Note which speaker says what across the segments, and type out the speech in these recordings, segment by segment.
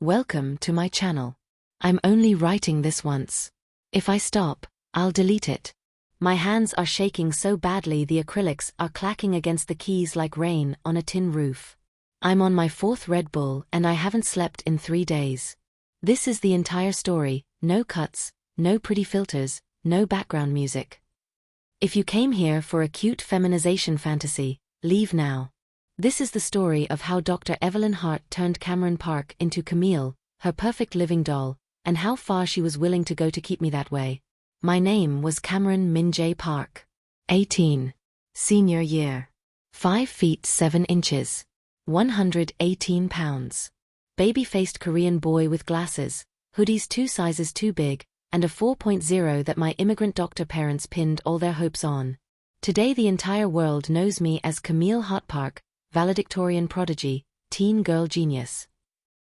Speaker 1: Welcome to my channel. I'm only writing this once. If I stop, I'll delete it. My hands are shaking so badly the acrylics are clacking against the keys like rain on a tin roof. I'm on my 4th Red Bull and I haven't slept in 3 days. This is the entire story, no cuts, no pretty filters, no background music. If you came here for a cute feminization fantasy, leave now. This is the story of how Dr. Evelyn Hart turned Cameron Park into Camille, her perfect living doll, and how far she was willing to go to keep me that way. My name was Cameron Minjae Park. 18. Senior year. 5 feet 7 inches. 118 pounds. Baby-faced Korean boy with glasses, hoodies 2 sizes too big, and a 4.0 that my immigrant doctor parents pinned all their hopes on. Today the entire world knows me as Camille Hart Park, valedictorian prodigy, teen girl genius.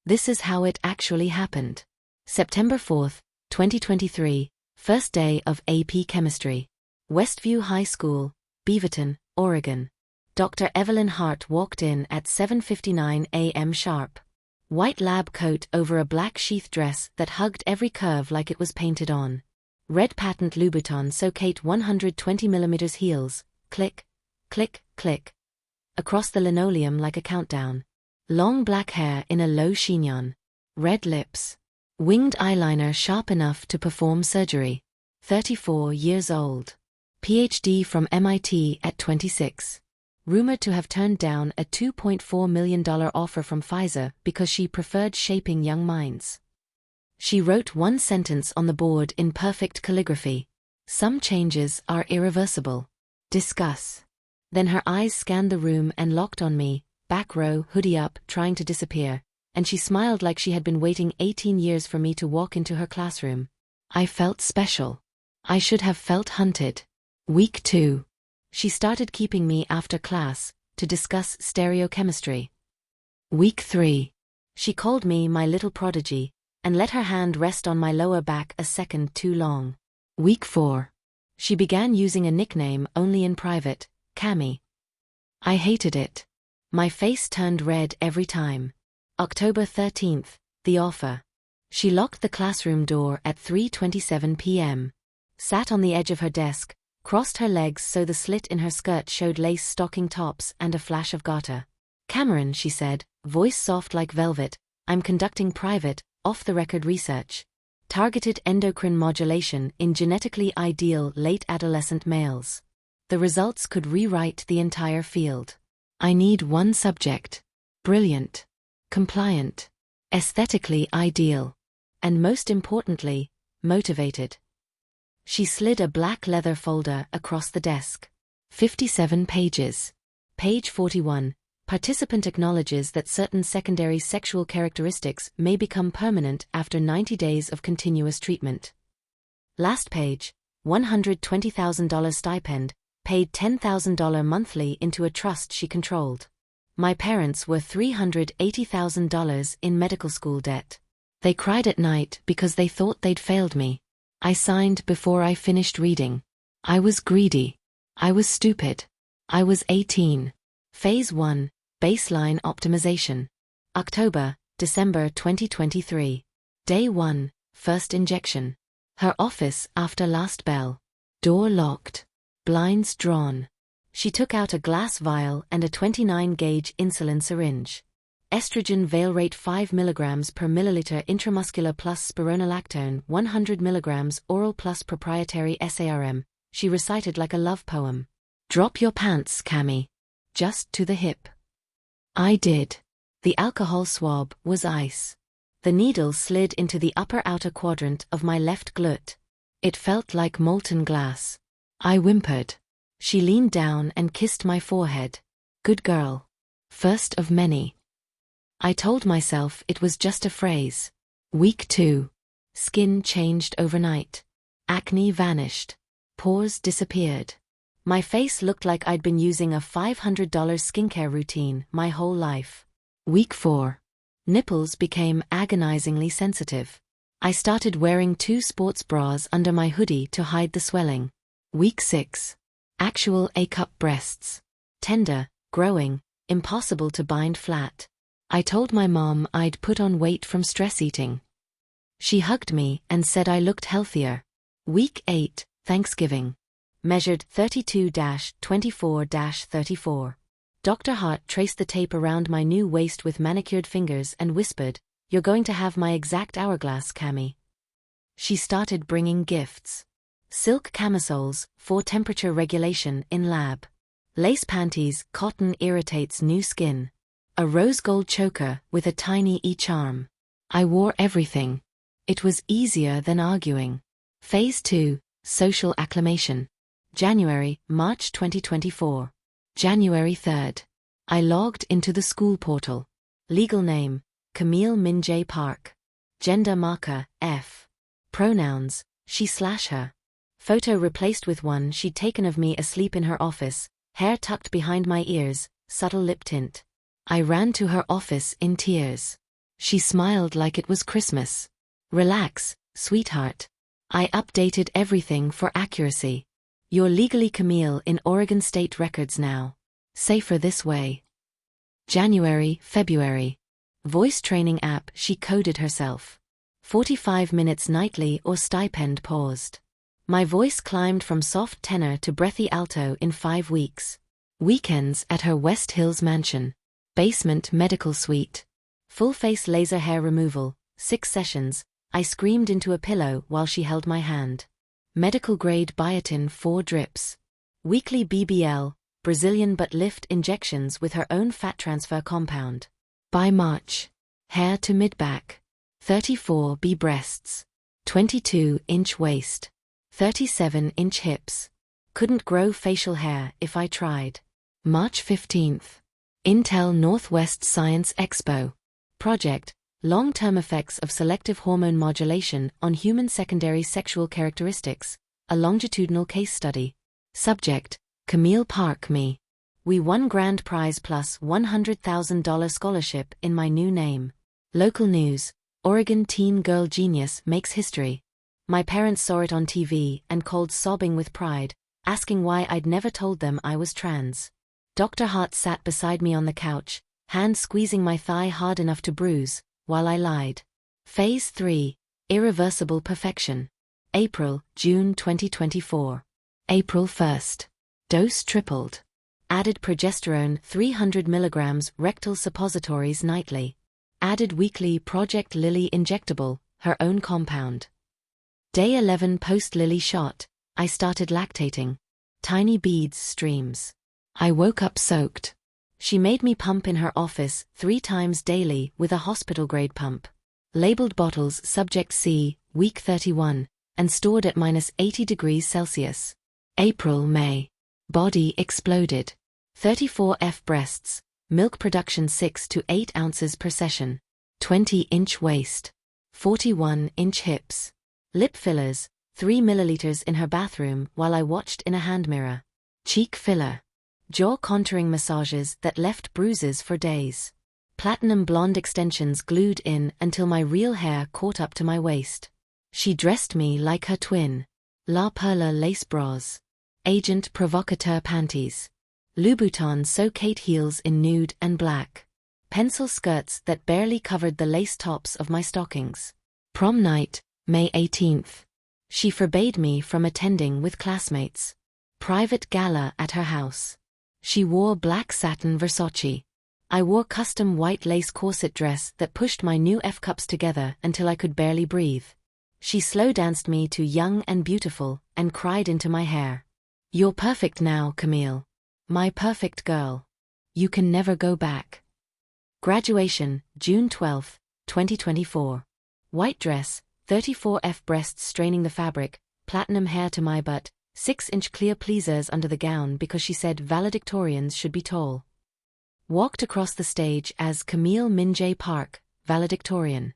Speaker 1: This is how it actually happened. September 4th, 2023, first day of AP Chemistry. Westview High School, Beaverton, Oregon. Dr. Evelyn Hart walked in at 7:59 a.m. sharp. White lab coat over a black sheath dress that hugged every curve like it was painted on. Red patent Louboutin Socate 120mm heels, click, click, click. Across the linoleum like a countdown. Long black hair in a low chignon. Red lips. Winged eyeliner sharp enough to perform surgery. 34 years old. PhD from MIT at 26. Rumored to have turned down a $2.4 million offer from Pfizer because she preferred shaping young minds. She wrote one sentence on the board in perfect calligraphy. Some changes are irreversible. Discuss. Then her eyes scanned the room and locked on me, back row, hoodie up, trying to disappear, and she smiled like she had been waiting 18 years for me to walk into her classroom. I felt special. I should have felt hunted. Week 2. She started keeping me after class, to discuss stereochemistry. Week 3. She called me my little prodigy, and let her hand rest on my lower back a second too long. Week 4. She began using a nickname only in private, Cammy. I hated it. My face turned red every time. October 13th, the offer. She locked the classroom door at 3:27 p.m. Sat on the edge of her desk, crossed her legs so the slit in her skirt showed lace stocking tops and a flash of garter. Cameron, she said, voice soft like velvet, I'm conducting private, off-the-record research. Targeted endocrine modulation in genetically ideal late adolescent males. The results could rewrite the entire field. I need one subject. Brilliant. Compliant. Aesthetically ideal. And most importantly, motivated. She slid a black leather folder across the desk. 57 pages. Page 41. Participant acknowledges that certain secondary sexual characteristics may become permanent after 90 days of continuous treatment. Last page. $120,000 stipend, paid $10,000 monthly into a trust she controlled. My parents were $380,000 in medical school debt. They cried at night because they thought they'd failed me. I signed before I finished reading. I was greedy. I was stupid. I was 18. Phase 1, Baseline Optimization. October, December 2023. Day 1, First Injection. Her office after last bell. Door locked. Blinds drawn. She took out a glass vial and a 29-gauge insulin syringe. Estrogen Valrate 5 mg per milliliter intramuscular plus spironolactone 100 mg oral plus proprietary SARM, she recited like a love poem. Drop your pants, Cammy. Just to the hip. I did. The alcohol swab was ice. The needle slid into the upper outer quadrant of my left glut. It felt like molten glass. I whimpered. She leaned down and kissed my forehead. Good girl. First of many. I told myself it was just a phrase. Week 2. Skin changed overnight. Acne vanished. Pores disappeared. My face looked like I'd been using a $500 skincare routine my whole life. Week 4. Nipples became agonizingly sensitive. I started wearing 2 sports bras under my hoodie to hide the swelling. Week 6. Actual A-cup breasts. Tender, growing, impossible to bind flat. I told my mom I'd put on weight from stress eating. She hugged me and said I looked healthier. Week 8, Thanksgiving. Measured 32-24-34. Dr. Hart traced the tape around my new waist with manicured fingers and whispered, "You're going to have my exact hourglass, Cammy." She started bringing gifts. Silk camisoles for temperature regulation in lab. Lace panties, cotton irritates new skin. A rose gold choker with a tiny e-charm. I wore everything. It was easier than arguing. Phase 2, Social Acclimation. March 2024. January 3rd. I logged into the school portal. Legal name, Camille Minjay Park. Gender marker, F. Pronouns, she/her. Photo replaced with one she'd taken of me asleep in her office, hair tucked behind my ears, subtle lip tint. I ran to her office in tears. She smiled like it was Christmas. "Relax, sweetheart. I updated everything for accuracy. You're legally Camille in Oregon State records now. Safer this way." February. Voice training app she coded herself. 45 minutes nightly or stipend paused. My voice climbed from soft tenor to breathy alto in 5 weeks. Weekends at her West Hills mansion. Basement medical suite. Full face laser hair removal, 6 sessions. I screamed into a pillow while she held my hand. Medical grade biotin 4 drips. Weekly BBL, Brazilian butt lift injections with her own fat transfer compound. By March. Hair to mid-back. 34B breasts. 22-inch waist. 37-inch hips. Couldn't grow facial hair if I tried. March 15th. Intel Northwest Science Expo. Project, Long-Term Effects of Selective Hormone Modulation on Human Secondary Sexual Characteristics, a longitudinal case study. Subject, Camille Park me. We won grand prize plus $100,000 scholarship in my new name. Local news, Oregon teen girl genius makes history. My parents saw it on TV and called sobbing with pride, asking why I'd never told them I was trans. Dr. Hart sat beside me on the couch, hand squeezing my thigh hard enough to bruise, while I lied. Phase 3, Irreversible Perfection. June 2024. April 1st. Dose tripled. Added progesterone 300 mg rectal suppositories nightly. Added weekly Project Lily injectable, her own compound. Day 11 post-Lily shot, I started lactating. Tiny beads streams. I woke up soaked. She made me pump in her office 3 times daily with a hospital-grade pump. Labeled bottles subject C, week 31, and stored at -80 degrees Celsius. May. Body exploded. 34F breasts, milk production 6 to 8 ounces per session. 20-inch waist. 41-inch hips. Lip fillers, 3 milliliters in her bathroom while I watched in a hand mirror. Cheek filler. Jaw contouring massages that left bruises for days. Platinum blonde extensions glued in until my real hair caught up to my waist. She dressed me like her twin. La Perla lace bras. Agent provocateur panties. Louboutin so-Kate heels in nude and black. Pencil skirts that barely covered the lace tops of my stockings. Prom night, May 18th. She forbade me from attending with classmates. Private gala at her house. She wore black satin Versace. I wore custom white lace corset dress that pushed my new F-cups together until I could barely breathe. She slow danced me to Young and Beautiful and cried into my hair. "You're perfect now, Camille. My perfect girl. You can never go back." Graduation, June 12, 2024. White dress, 34F breasts straining the fabric, platinum hair to my butt, 6-inch clear pleasers under the gown because she said valedictorians should be tall. Walked across the stage as Camille Minjay Park, valedictorian.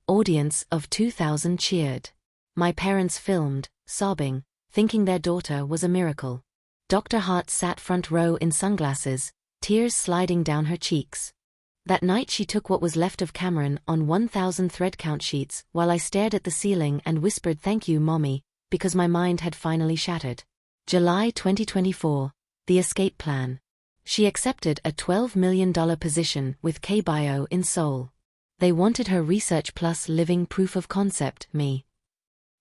Speaker 1: Audience of 2,000 cheered. My parents filmed, sobbing, thinking their daughter was a miracle. Dr. Hart sat front row in sunglasses, tears sliding down her cheeks. That night she took what was left of Cameron on 1,000 thread count sheets while I stared at the ceiling and whispered "Thank you, Mommy," because my mind had finally shattered. July 2024, The Escape Plan. She accepted a $12 million position with KBio in Seoul. They wanted her research plus living proof of concept, me.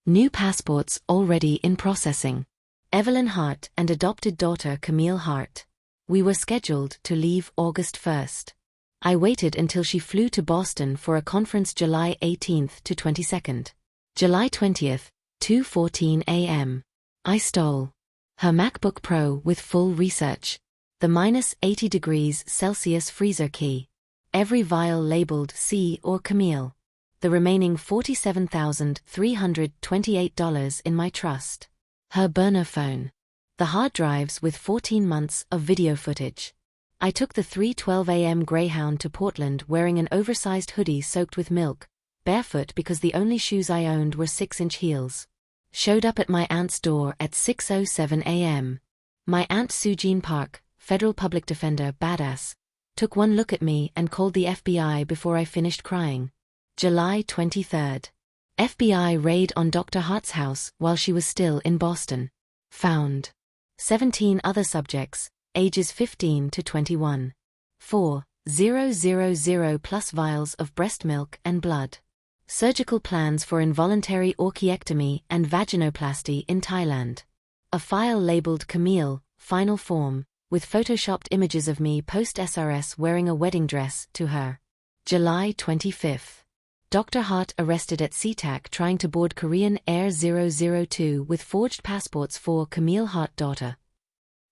Speaker 1: New passports already in processing. Evelyn Hart and adopted daughter Camille Hart. We were scheduled to leave August 1st. I waited until she flew to Boston for a conference July 18th to 22nd. July 20th, 2:14 a.m. I stole her MacBook Pro with full research. The -80 degrees Celsius freezer key. Every vial labeled C or Camille. The remaining $47,328 in my trust. Her burner phone. The hard drives with 14 months of video footage. I took the 3:12 a.m. Greyhound to Portland wearing an oversized hoodie soaked with milk, barefoot because the only shoes I owned were 6-inch heels. Showed up at my aunt's door at 6:07 a.m. My aunt Sujin Park, federal public defender badass, took one look at me and called the FBI before I finished crying. July 23rd. FBI raid on Dr. Hart's house while she was still in Boston. Found 17 other subjects, ages 15 to 21. 4,000 plus vials of breast milk and blood. Surgical plans for involuntary orchiectomy and vaginoplasty in Thailand. A file labeled Camille, final form, with photoshopped images of me post-SRS wearing a wedding dress to her. July 25th. Dr. Hart arrested at SeaTac trying to board Korean Air 002 with forged passports for Camille Hart daughter.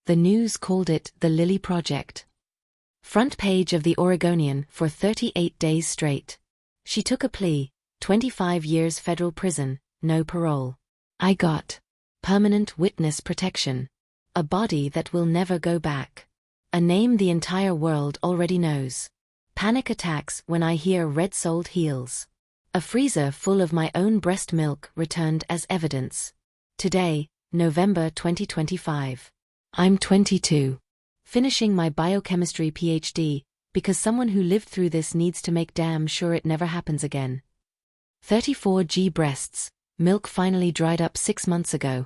Speaker 1: The news called it the Lily Project. Front page of the Oregonian for 38 days straight. She took a plea, 25 years federal prison, no parole. I got permanent witness protection. A body that will never go back. A name the entire world already knows. Panic attacks when I hear red-soled heels. A freezer full of my own breast milk returned as evidence. Today, November 2025. I'm 22. Finishing my biochemistry PhD, because someone who lived through this needs to make damn sure it never happens again. 34G breasts, milk finally dried up 6 months ago.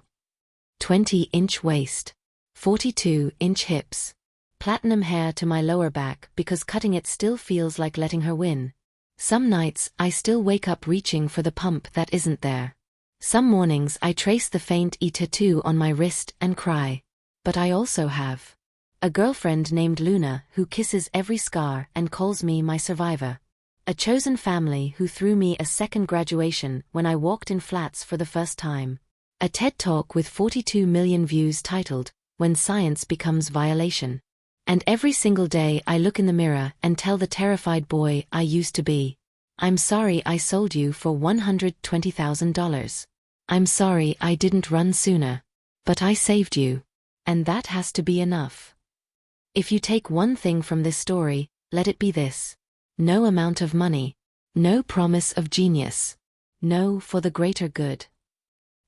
Speaker 1: 20-inch waist. 42-inch hips. Platinum hair to my lower back because cutting it still feels like letting her win. Some nights I still wake up reaching for the pump that isn't there. Some mornings I trace the faint tattoo on my wrist and cry. But I also have a girlfriend named Luna who kisses every scar and calls me my survivor. A chosen family who threw me a second graduation when I walked in flats for the first time. A TED Talk with 42 million views titled, When Science Becomes Violation. And every single day I look in the mirror and tell the terrified boy I used to be. I'm sorry I sold you for $120,000. I'm sorry I didn't run sooner. But I saved you. And that has to be enough. If you take one thing from this story, let it be this. No amount of money. No promise of genius. No for the greater good.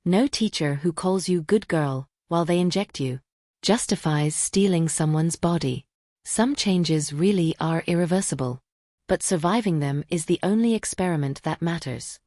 Speaker 1: No teacher who calls you good girl while they inject you justifies stealing someone's body. Some changes really are irreversible. But surviving them is the only experiment that matters.